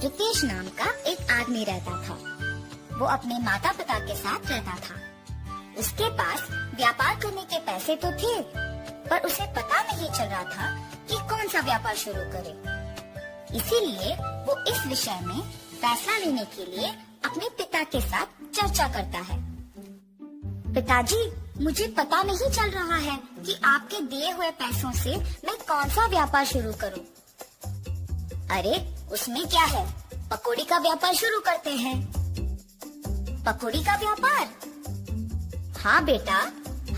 रितेश नाम का एक आदमी रहता था। वो अपने माता पिता के साथ रहता था। उसके पास व्यापार करने के पैसे तो थे, पर उसे पता नहीं चल रहा था कि कौन सा व्यापार शुरू करे। इसीलिए वो इस विषय में फैसला लेने के लिए अपने पिता के साथ चर्चा करता है। पिताजी, मुझे पता नहीं चल रहा है कि आपके दिए हुए पैसों से मैं कौन सा व्यापार शुरू करूं। अरे, उसमें क्या है, पकौड़ी का व्यापार शुरू करते हैं। पकौड़ी का व्यापार? हाँ बेटा,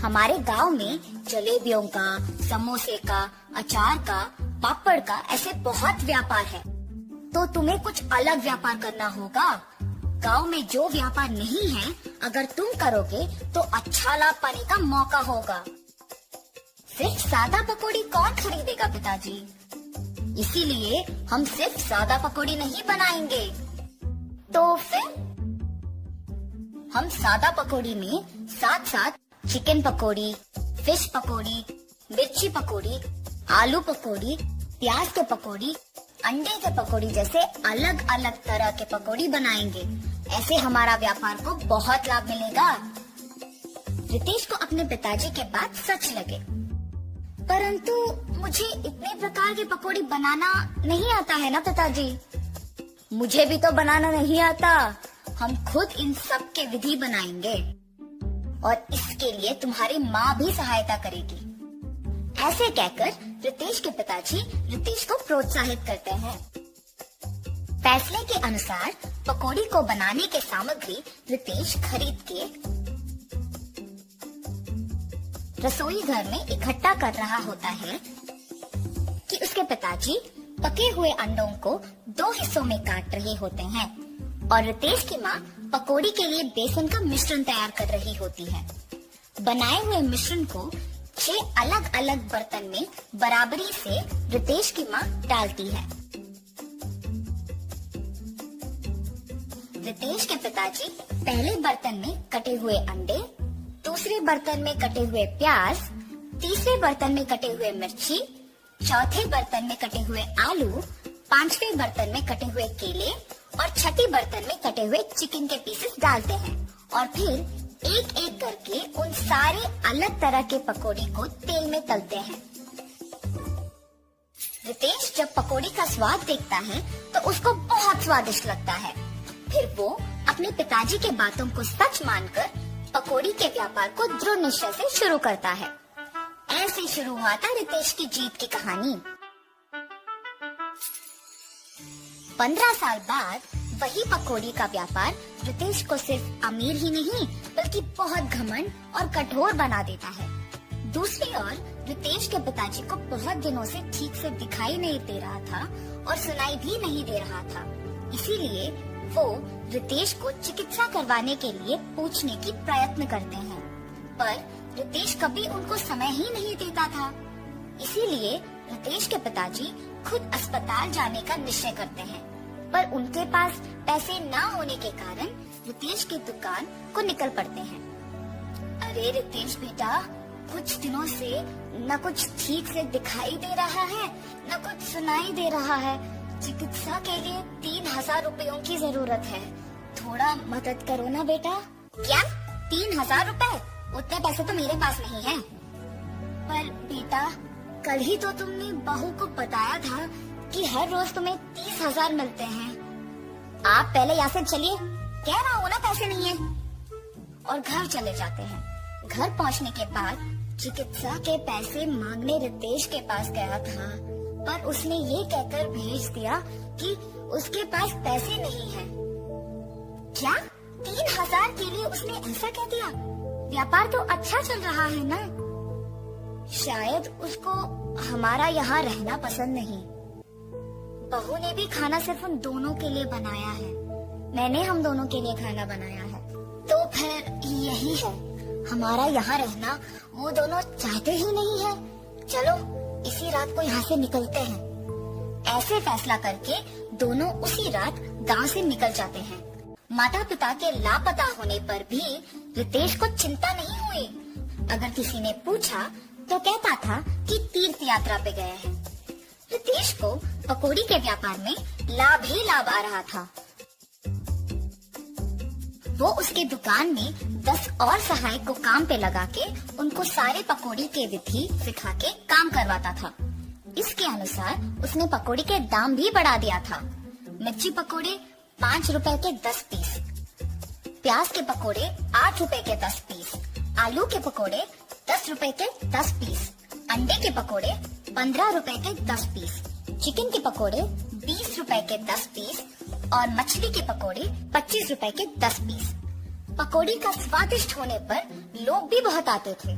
हमारे गांव में जलेबियों का, समोसे का, अचार का, पापड़ का ऐसे बहुत व्यापार है। तो तुम्हें कुछ अलग व्यापार करना होगा। गांव में जो व्यापार नहीं है, अगर तुम करोगे तो अच्छा लाभ पाने का मौका होगा। सिर्फ सादा पकौड़ी कौन खरीदेगा पिताजी? इसीलिए हम सिर्फ सादा पकौड़ी नहीं बनाएंगे। तो फिर हम सादा पकौड़ी में साथ साथ चिकन पकौड़ी, फिश पकौड़ी, मिर्ची पकौड़ी, आलू पकौड़ी, प्याज के पकौड़ी, अंडे के पकौड़ी जैसे अलग अलग तरह के पकौड़ी बनाएंगे। ऐसे हमारा व्यापार को बहुत लाभ मिलेगा। रितेश को अपने पिताजी के बात सच लगे, परंतु मुझे इतने प्रकार के पकौड़ी बनाना नहीं आता है ना पिताजी। मुझे भी तो बनाना नहीं आता। हम खुद इन सब के विधि बनाएंगे और इसके लिए तुम्हारी माँ भी सहायता करेगी। ऐसे कहकर रितेश के पिताजी रितेश को प्रोत्साहित करते हैं। फैसले के अनुसार पकौड़ी को बनाने के सामग्री रितेश खरीद के रसोई घर में इकट्ठा कर रहा होता है कि उसके पिताजी पके हुए अंडों को 2 हिस्सों में काट रहे होते हैं और रितेश की माँ पकौड़ी के लिए बेसन का मिश्रण तैयार कर रही होती है। बनाए हुए मिश्रण को 6 अलग अलग बर्तन में बराबरी से रितेश की माँ डालती है। रितेश के पिताजी पहले बर्तन में कटे हुए अंडे, दूसरे बर्तन में कटे हुए प्याज, तीसरे बर्तन में कटे हुए मिर्ची, चौथे बर्तन में कटे हुए आलू, 5वें बर्तन में कटे हुए केले और छठी बर्तन में कटे हुए चिकन के पीसेस डालते हैं और फिर एक एक करके उन सारे अलग तरह के पकौड़ी को तेल में तलते हैं। रितेश जब पकौड़ी का स्वाद देखता है तो उसको बहुत स्वादिष्ट लगता है। फिर वो अपने पिताजी के बातों को सच मानकर पकौड़ी के व्यापार को दृढ़ निश्चय से शुरू करता है। ऐसे शुरू हुआ था रितेश की जीत की कहानी। 15 साल बाद वही पकौड़ी का व्यापार रितेश को सिर्फ अमीर ही नहीं बल्कि बहुत घमंड और कठोर बना देता है। दूसरी ओर रितेश के पिताजी को बहुत दिनों से ठीक से दिखाई नहीं दे रहा था और सुनाई भी नहीं दे रहा था। इसीलिए वो रितेश को चिकित्सा करवाने के लिए पूछने की प्रयत्न करते हैं, पर रितेश कभी उनको समय ही नहीं देता था। इसीलिए रितेश के पिताजी खुद अस्पताल जाने का निश्चय करते हैं, पर उनके पास पैसे न होने के कारण रितेश की दुकान को निकल पड़ते हैं। अरे रितेश बेटा, कुछ दिनों से न कुछ ठीक से दिखाई दे रहा है, न कुछ सुनाई दे रहा है। चिकित्सा के लिए 3000 रुपयों की जरूरत है। थोड़ा मदद करो ना बेटा। क्या 3000 रुपए? उतने पैसे तो मेरे पास नहीं है। पर बेटा, कल ही तो तुमने बहू को बताया था कि हर रोज तुम्हें 30,000 मिलते हैं। आप पहले यहाँ से चलिए, कह रहा हूँ ना पैसे नहीं है। और घर चले जाते हैं। घर पहुँचने के बाद चिकित्सा के पैसे मांगने रितेश के पास गया था, पर उसने ये कहकर भेज दिया कि उसके पास पैसे नहीं है। क्या 3000 के लिए उसने ऐसा कह दिया? व्यापार तो अच्छा चल रहा है ना। शायद उसको हमारा यहाँ रहना पसंद नहीं। बहू ने भी खाना सिर्फ उन दोनों के लिए बनाया है, मैंने हम दोनों के लिए खाना बनाया है। तो फिर यही है, हमारा यहाँ रहना वो दोनों चाहते ही नहीं है। चलो इसी रात को यहाँ से निकलते हैं। ऐसे फैसला करके दोनों उसी रात गांव से निकल जाते हैं। माता पिता के लापता होने पर भी रितेश को चिंता नहीं हुई। अगर किसी ने पूछा तो कहता था कि तीर्थ यात्रा पे गए हैं। रितेश को पकौड़ी के व्यापार में लाभ ही लाभ आ रहा था। वो उसके दुकान में 10 और सहायक को काम पे लगा के उनको सारे पकौड़ी के विधि सिखा के काम करवाता था। इसके अनुसार उसने पकौड़ी के दाम भी बढ़ा दिया था। मिर्ची पकौड़े 5 रुपए के 10 पीस, प्याज के पकौड़े 8 रुपए के 10 पीस, आलू के पकौड़े 10 रुपए के 10 पीस, अंडे के पकौड़े 15 रुपए के 10 पीस, चिकन के पकौड़े 20 रुपए के 10 पीस और मछली के पकौड़े 25 रुपए के 10 पीस। पकौड़ी का स्वादिष्ट होने पर लोग भी बहुत आते थे,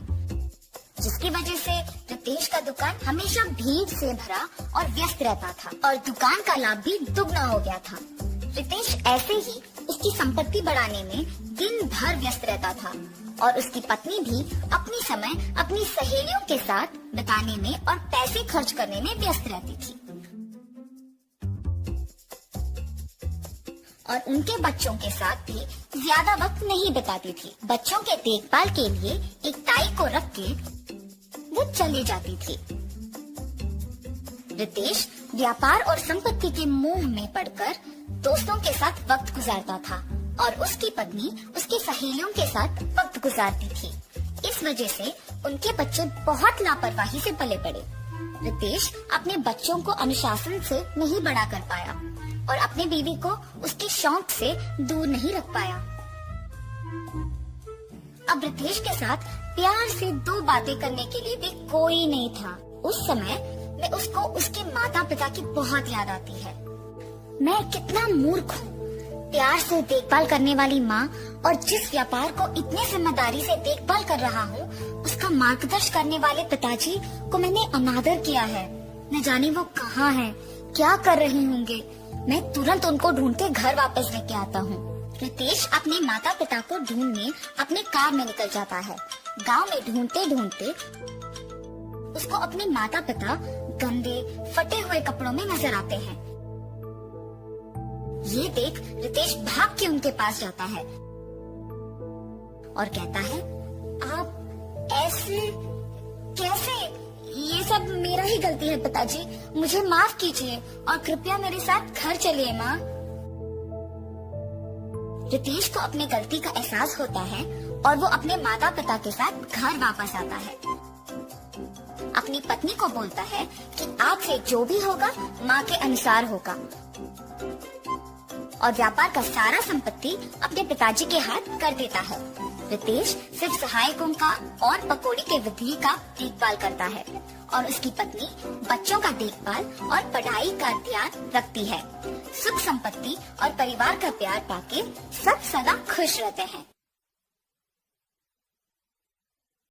जिसकी वजह से रितेश का दुकान हमेशा भीड़ से भरा और व्यस्त रहता था और दुकान का लाभ भी दुगना हो गया था। रितेश ऐसे ही उसकी संपत्ति बढ़ाने में दिन भर व्यस्त रहता था और उसकी पत्नी भी अपनी समय अपनी सहेलियों के साथ बिताने में और पैसे खर्च करने में व्यस्त रहती थी और उनके बच्चों के साथ भी ज्यादा वक्त नहीं बिताती थी। बच्चों के देखभाल के लिए एक ताई को रख के वो चली जाती थी। रितेश व्यापार और संपत्ति के मोह में पड़कर दोस्तों के साथ वक्त गुजारता था और उसकी पत्नी उसकी सहेलियों के साथ वक्त गुजारती थी। इस वजह से उनके बच्चे बहुत लापरवाही से पले बड़े। रितेश अपने बच्चों को अनुशासन से नहीं बड़ा कर पाया और अपनी बीवी को उसके शौक से दूर नहीं रख पाया। अब रितेश के साथ प्यार से 2 बातें करने के लिए भी कोई नहीं था। उस समय में उसको उसके माता पिता की बहुत याद आती है। मैं कितना मूर्ख हूँ, प्यार से देखभाल करने वाली माँ और जिस व्यापार को इतने जिम्मेदारी से देखभाल कर रहा हूँ, उसका मार्गदर्शन करने वाले पिताजी को मैंने अनादर किया है। न जाने वो कहाँ हैं, क्या कर रहे होंगे। मैं तुरंत उनको ढूंढ के घर वापस लेके आता हूँ। रितेश अपने माता पिता को ढूंढने अपने कार में निकल जाता है। गांव में ढूंढते ढूंढते उसको अपने माता पिता गंदे फटे हुए कपड़ों में नजर आते हैं। ये देख रितेश भाग के उनके पास जाता है और कहता है, आप ऐसे कैसे? ये सब मेरा ही गलती है पिताजी, मुझे माफ कीजिए और कृपया मेरे साथ घर चलिए माँ। रितेश को अपनी गलती का एहसास होता है और वो अपने माता पिता के साथ घर वापस आता है। अपनी पत्नी को बोलता है कि आज से जो भी होगा माँ के अनुसार होगा और व्यापार का सारा संपत्ति अपने पिताजी के हाथ कर देता है। रितेश सिर्फ सहायकों का और पकौड़ी के विधि का देखभाल करता है और उसकी पत्नी बच्चों का देखभाल और पढ़ाई का ध्यान रखती है। सुख संपत्ति और परिवार का प्यार पाके सब सदा खुश रहते हैं।